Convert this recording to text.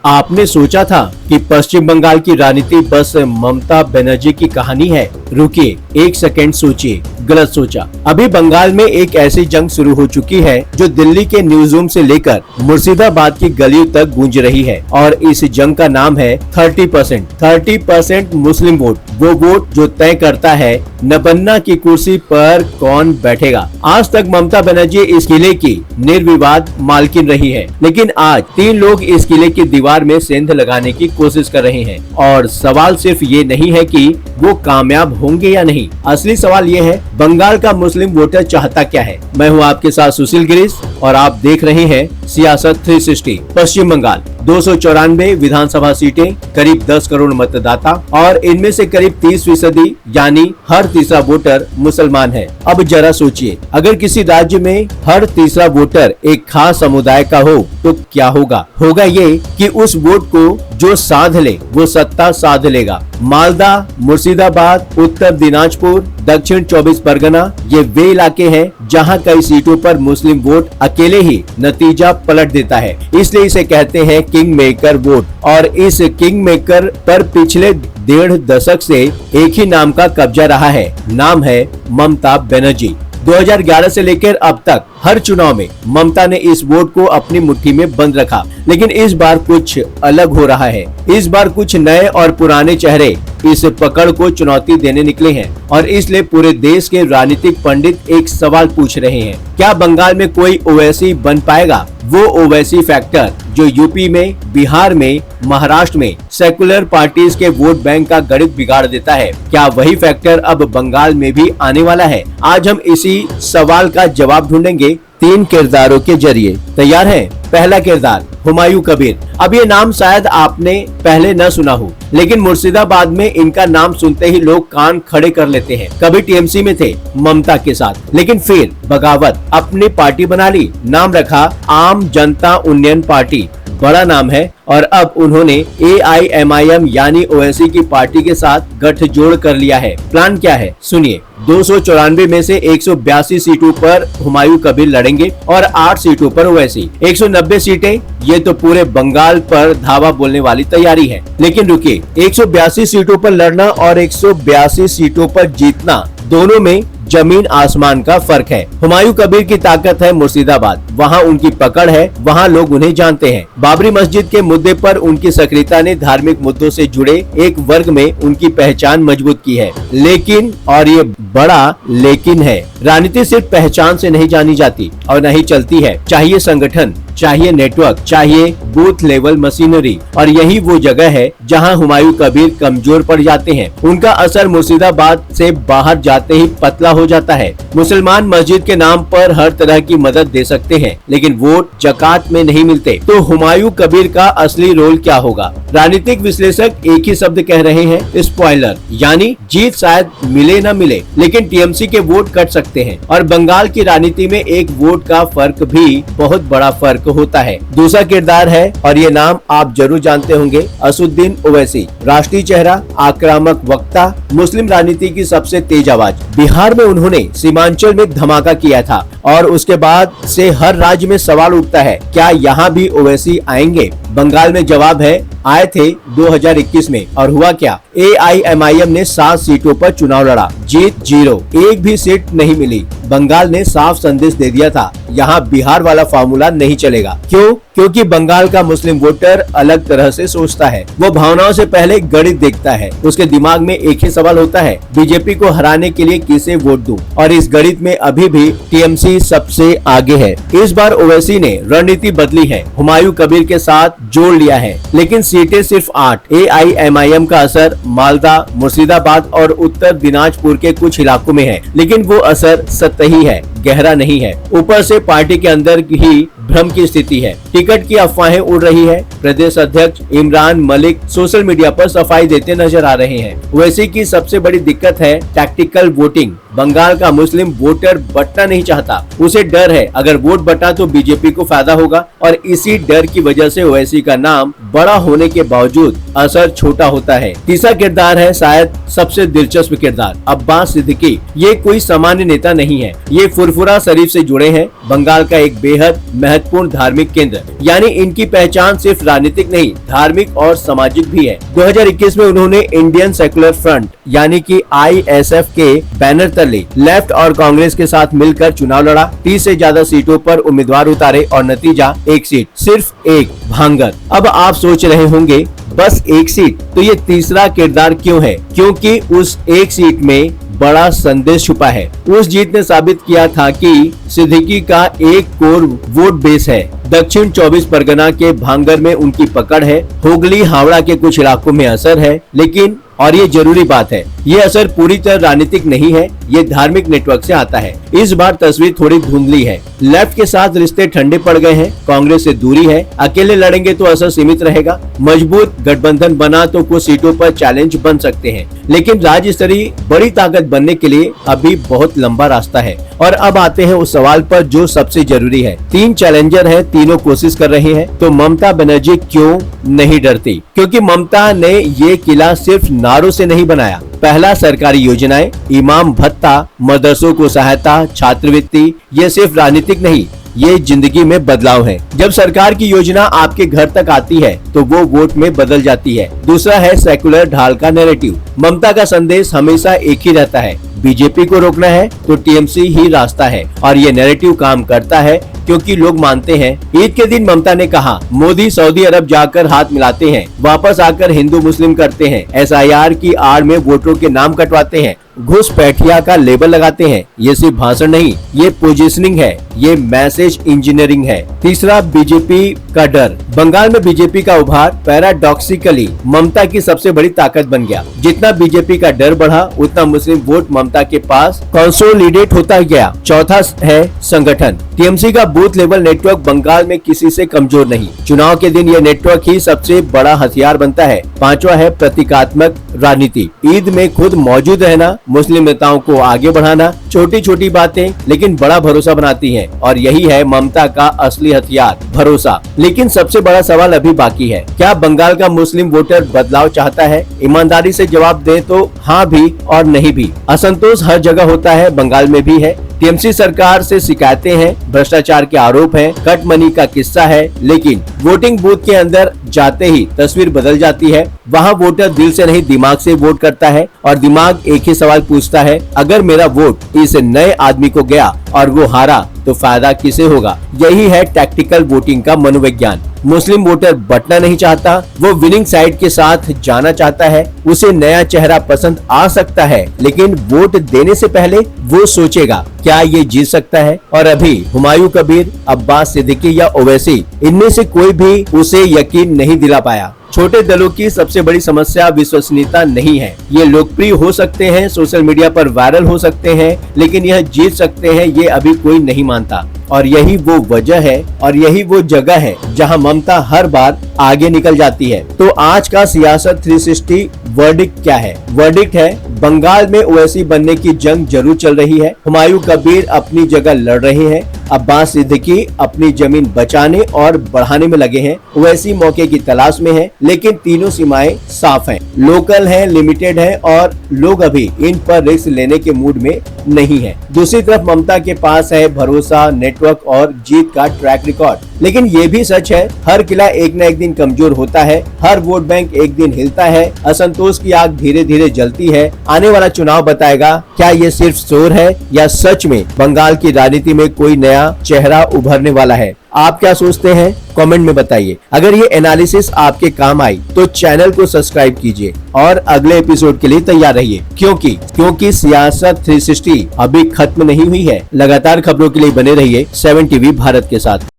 आपने सोचा था कि पश्चिम बंगाल की राजनीति बस ममता बनर्जी की कहानी है? रुकिए, एक सेकंड सोचिए, गलत सोचा। अभी बंगाल में एक ऐसी जंग शुरू हो चुकी है जो दिल्ली के न्यूज रूम से लेकर मुर्शिदाबाद की गलियों तक गूंज रही है और इस जंग का नाम है 30% मुस्लिम वोट। वो वोट जो तय करता है नबन्ना की कुर्सी पर कौन बैठेगा। आज तक ममता बनर्जी इस किले की निर्विवाद मालकिन रही है, लेकिन आज 3 लोग इस किले की दीवार में सेंध लगाने की कोशिश कर रहे हैं और सवाल सिर्फ ये नहीं है कि वो कामयाब होंगे या नहीं। असली सवाल ये है, बंगाल का मुस्लिम वोटर चाहता क्या है। मैं हूँ आपके साथ सुशील गिरीश और आप देख रहे हैं सियासत 360। पश्चिम बंगाल 294 विधानसभा सीटें, करीब 10 करोड़ मतदाता और इनमें से करीब 30% यानी हर तीसरा वोटर मुसलमान है। अब जरा सोचिए, अगर किसी राज्य में हर तीसरा वोटर एक खास समुदाय का हो तो क्या होगा। होगा ये कि उस वोट को जो साध ले वो सत्ता साध लेगा। मालदा, मुर्शिदाबाद, उत्तर दिनाजपुर, दक्षिण 24 परगना ये वे इलाके हैं जहां कई सीटों पर मुस्लिम वोट अकेले ही नतीजा पलट देता है। इसलिए इसे कहते हैं किंग मेकर वोट और इस किंग मेकर पर पिछले 1.5 दशक से एक ही नाम का कब्जा रहा है। नाम है ममता बनर्जी। 2011 से लेकर अब तक हर चुनाव में ममता ने इस वोट को अपनी मुट्ठी में बंद रखा, लेकिन इस बार कुछ अलग हो रहा है। इस बार कुछ नए और पुराने चेहरे इस पकड़ को चुनौती देने निकले हैं और इसलिए पूरे देश के राजनीतिक पंडित एक सवाल पूछ रहे हैं, क्या बंगाल में कोई ओवैसी बन पाएगा? वो ओवैसी फैक्टर जो यूपी में, बिहार में, महाराष्ट्र में सेकुलर पार्टीज के वोट बैंक का गणित बिगाड़ देता है, क्या वही फैक्टर अब बंगाल में भी आने वाला है? आज हम इसी सवाल का जवाब ढूंढेंगे 3 किरदारों के जरिए। तैयार हैं? पहला किरदार हुमायूं कबीर। अब ये नाम शायद आपने पहले न सुना हो, लेकिन मुर्शिदाबाद में इनका नाम सुनते ही लोग कान खड़े कर लेते हैं। कभी टीएमसी में थे ममता के साथ, लेकिन फिर बगावत, अपनी पार्टी बना ली, नाम रखा आम जनता उन्नयन पार्टी। बड़ा नाम है और अब उन्होंने AIMIM यानी ओवैसी की पार्टी के साथ गठजोड़ कर लिया है। प्लान क्या है सुनिए। 294 में से 182 सीटों पर हुमायूं कबीर लड़ेंगे और 8 सीटों पर ओवैसी। 190 सीटें, ये तो पूरे बंगाल पर धावा बोलने वाली तैयारी है। लेकिन रुकिए, 182 सीटों पर लड़ना और 182 सीटों पर जीतना, दोनों में जमीन आसमान का फर्क है। हुमायूं कबीर की ताकत है मुर्शिदाबाद, वहाँ उनकी पकड़ है, वहाँ लोग उन्हें जानते हैं। बाबरी मस्जिद के मुद्दे पर उनकी सक्रियता ने धार्मिक मुद्दों से जुड़े एक वर्ग में उनकी पहचान मजबूत की है। लेकिन, और ये बड़ा लेकिन है, राजनीति सिर्फ पहचान से नहीं जानी जाती और नहीं चलती है। चाहिए संगठन, चाहिए नेटवर्क, चाहिए बूथ लेवल मशीनरी और यही वो जगह है जहां हुमायूं कबीर कमजोर पड़ जाते हैं। उनका असर मुर्शिदाबाद से बाहर जाते ही पतला हो जाता है। मुसलमान मस्जिद के नाम पर हर तरह की मदद दे सकते हैं, लेकिन वोट जकात में नहीं मिलते। तो हुमायूं कबीर का असली रोल क्या होगा? राजनीतिक विश्लेषक एक ही शब्द कह रहे हैं, स्पॉइलर, यानी जीत शायद मिले न मिले, लेकिन टीएमसी के वोट कट सकते हैं और बंगाल की राजनीति में एक वोट का फर्क भी बहुत बड़ा फर्क होता है। दूसरा किरदार है और ये नाम आप जरूर जानते होंगे, असदुद्दीन ओवैसी। राष्ट्रीय चेहरा, आक्रामक वक्ता, मुस्लिम राजनीति की सबसे तेज आवाज। बिहार में उन्होंने सीमांचल में धमाका किया था और उसके बाद से हर राज्य में सवाल उठता है, क्या यहाँ भी ओवैसी आएंगे? बंगाल में जवाब है, आए थे 2021 में और हुआ क्या? AIMIM ने 7 सीटों पर चुनाव लड़ा, जीत 0, एक भी सीट नहीं मिली। बंगाल ने साफ संदेश दे दिया था, यहाँ बिहार वाला फार्मूला नहीं चलेगा। क्यों? क्योंकि बंगाल का मुस्लिम वोटर अलग तरह से सोचता है। वो भावनाओं से पहले गणित देखता है। उसके दिमाग में एक ही सवाल होता है, बीजेपी को हराने के लिए किसे वोट दूं? और इस गणित में अभी भी टीएमसी सबसे आगे है। इस बार ओवैसी ने रणनीति बदली है, हुमायूं कबीर के साथ जोड़ लिया है, लेकिन सीटें सिर्फ 8। AIMIM का असर मालदा, मुर्शिदाबाद और उत्तर दिनाजपुर के कुछ इलाकों में है, लेकिन वो असर सतही है, गहरा नहीं है। ऊपर से पार्टी के अंदर ही भ्रम की स्थिति है। टिकट की अफवाहें उड़ रही है। प्रदेश अध्यक्ष इमरान मलिक सोशल मीडिया पर सफाई देते नजर आ रहे हैं। ओवैसी की सबसे बड़ी दिक्कत है टैक्टिकल वोटिंग। बंगाल का मुस्लिम वोटर बंटना नहीं चाहता, उसे डर है अगर वोट बटा तो बीजेपी को फायदा होगा और इसी डर की वजह से ओवैसी का नाम बड़ा होने के बावजूद असर छोटा होता है। तीसरा किरदार है शायद सबसे दिलचस्प किरदार, अब्बास सिद्दीकी। ये कोई सामान्य नेता नहीं है, ये फुरफुरा शरीफ से जुड़े हैं, बंगाल का एक बेहद महत्वपूर्ण धार्मिक केंद्र। यानी इनकी पहचान सिर्फ राजनीतिक नहीं, धार्मिक और सामाजिक भी है। 2021 में उन्होंने इंडियन सेकुलर फ्रंट यानी कि ISF के बैनर तले लेफ्ट और कांग्रेस के साथ मिलकर चुनाव लड़ा। 30 से ज्यादा सीटों पर उम्मीदवार उतारे और नतीजा एक सीट, सिर्फ एक, भांगर। अब आप सोच रहे होंगे बस एक सीट, तो ये तीसरा किरदार क्यों है? क्योंकि उस एक सीट में बड़ा संदेश छुपा है। उस जीत ने साबित किया था कि सिद्दीकी का एक कोर वोट बेस है। दक्षिण 24 परगना के भांगर में उनकी पकड़ है, हुगली हावड़ा के कुछ इलाकों में असर है, लेकिन और ये जरूरी बात है, ये असर पूरी तरह राजनीतिक नहीं है, ये धार्मिक नेटवर्क से आता है। इस बार तस्वीर थोड़ी धुंधली है। लेफ्ट के साथ रिश्ते ठंडे पड़ गए हैं, कांग्रेस से दूरी है, अकेले लड़ेंगे तो असर सीमित रहेगा। मजबूत गठबंधन बना तो कुछ सीटों पर चैलेंज बन सकते हैं, लेकिन राज्य स्तरीय बड़ी ताकत बनने के लिए अभी बहुत लंबा रास्ता है। और अब आते हैं उस सवाल पर जो सबसे जरूरी है। 3 चैलेंजर हैं, तीनों कोशिश कर रहे हैं, तो ममता बनर्जी क्यों नहीं डरती? क्योंकि ममता ने ये किला सिर्फ नारों से नहीं बनाया। पहला, सरकारी योजनाएं, इमाम भत्ता, मदरसों को सहायता, छात्रवृत्ति, ये सिर्फ राजनीतिक नहीं, ये जिंदगी में बदलाव है। जब सरकार की योजना आपके घर तक आती है तो वो वोट में बदल जाती है। दूसरा है सेकुलर ढाल का नैरेटिव। ममता का संदेश हमेशा एक ही रहता है, बीजेपी को रोकना है तो TMC ही रास्ता है। और ये नैरेटिव काम करता है क्योंकि लोग मानते हैं। ईद के दिन ममता ने कहा, मोदी सऊदी अरब जाकर हाथ मिलाते हैं, वापस आकर हिंदू मुस्लिम करते हैं, SIR की आड़ में वोटरों के नाम कटवाते हैं, घुसपैठिया का लेबल लगाते हैं। ये सिर्फ भाषण नहीं, ये पोजीशनिंग है, ये मैसेज इंजीनियरिंग है। तीसरा, बीजेपी का डर। बंगाल में बीजेपी का उभार पैराडॉक्सिकली ममता की सबसे बड़ी ताकत बन गया। जितना बीजेपी का डर बढ़ा, उतना मुस्लिम वोट ममता के पास कंसोलिडेट होता गया। चौथा है संगठन। TMC का बूथ लेवल नेटवर्क बंगाल में किसी से कमजोर नहीं। चुनाव के दिन ये नेटवर्क ही सबसे बड़ा हथियार बनता है। पांचवा है प्रतीकात्मक राजनीति। ईद में खुद मौजूद रहना, मुस्लिम नेताओं को आगे बढ़ाना, छोटी छोटी बातें लेकिन बड़ा भरोसा बनाती हैं। और यही है ममता का असली हथियार, भरोसा। लेकिन सबसे बड़ा सवाल अभी बाकी है, क्या बंगाल का मुस्लिम वोटर बदलाव चाहता है? ईमानदारी से जवाब दें तो हाँ भी और नहीं भी। असंतोष हर जगह होता है, बंगाल में भी है। TMC सरकार से शिकायतें हैं, भ्रष्टाचार के आरोप हैं, कट मनी का किस्सा है, लेकिन वोटिंग बूथ के अंदर जाते ही तस्वीर बदल जाती है। वहाँ वोटर दिल से नहीं दिमाग से वोट करता है और दिमाग एक ही सवाल पूछता है, अगर मेरा वोट इस नए आदमी को गया और वो हारा तो फायदा किसे होगा? यही है टैक्टिकल वोटिंग का मनोविज्ञान। मुस्लिम वोटर बटना नहीं चाहता, वो विनिंग साइड के साथ जाना चाहता है। उसे नया चेहरा पसंद आ सकता है, लेकिन वोट देने से पहले वो सोचेगा क्या ये जीत सकता है। और अभी हुमायूं कबीर, अब्बास सिद्दीकी या ओवैसी, इनमें से कोई भी उसे यकीन नहीं दिला पाया। छोटे दलों की सबसे बड़ी समस्या विश्वसनीयता नहीं है। ये लोकप्रिय हो सकते हैं, सोशल मीडिया पर वायरल हो सकते हैं, लेकिन यह जीत सकते हैं ये अभी कोई नहीं मानता। और यही वो वजह है और यही वो जगह है जहां ममता हर बार आगे निकल जाती है। तो आज का सियासत 360 वर्डिक्ट क्या है? वर्डिक्ट है, बंगाल में ओवैसी बनने की जंग जरूर चल रही है। हुमायूं कबीर अपनी जगह लड़ रहे हैं, अब्बास सिद्दीकी अपनी जमीन बचाने और बढ़ाने में लगे हैं, ओवैसी मौके की तलाश में है, लेकिन तीनों सीमाएं साफ हैं, लोकल हैं, लिमिटेड हैं और लोग अभी इन पर रिस्क लेने के मूड में नहीं है। दूसरी तरफ ममता के पास है भरोसा, नेटवर्क और जीत का ट्रैक रिकॉर्ड। लेकिन ये भी सच है, हर किला एक न एक दिन कमजोर होता है, हर वोट बैंक एक दिन हिलता है, असंतोष की आग धीरे धीरे जलती है। आने वाला चुनाव बताएगा क्या ये सिर्फ शोर है या सच में बंगाल की राजनीति में कोई नया चेहरा उभरने वाला है। आप क्या सोचते हैं? कमेंट में बताइए। अगर ये एनालिसिस आपके काम आई तो चैनल को सब्सक्राइब कीजिए और अगले एपिसोड के लिए तैयार रहिए, क्योंकि सियासत 360 अभी खत्म नहीं हुई है। लगातार खबरों के लिए बने रहिए 7 TV भारत के साथ।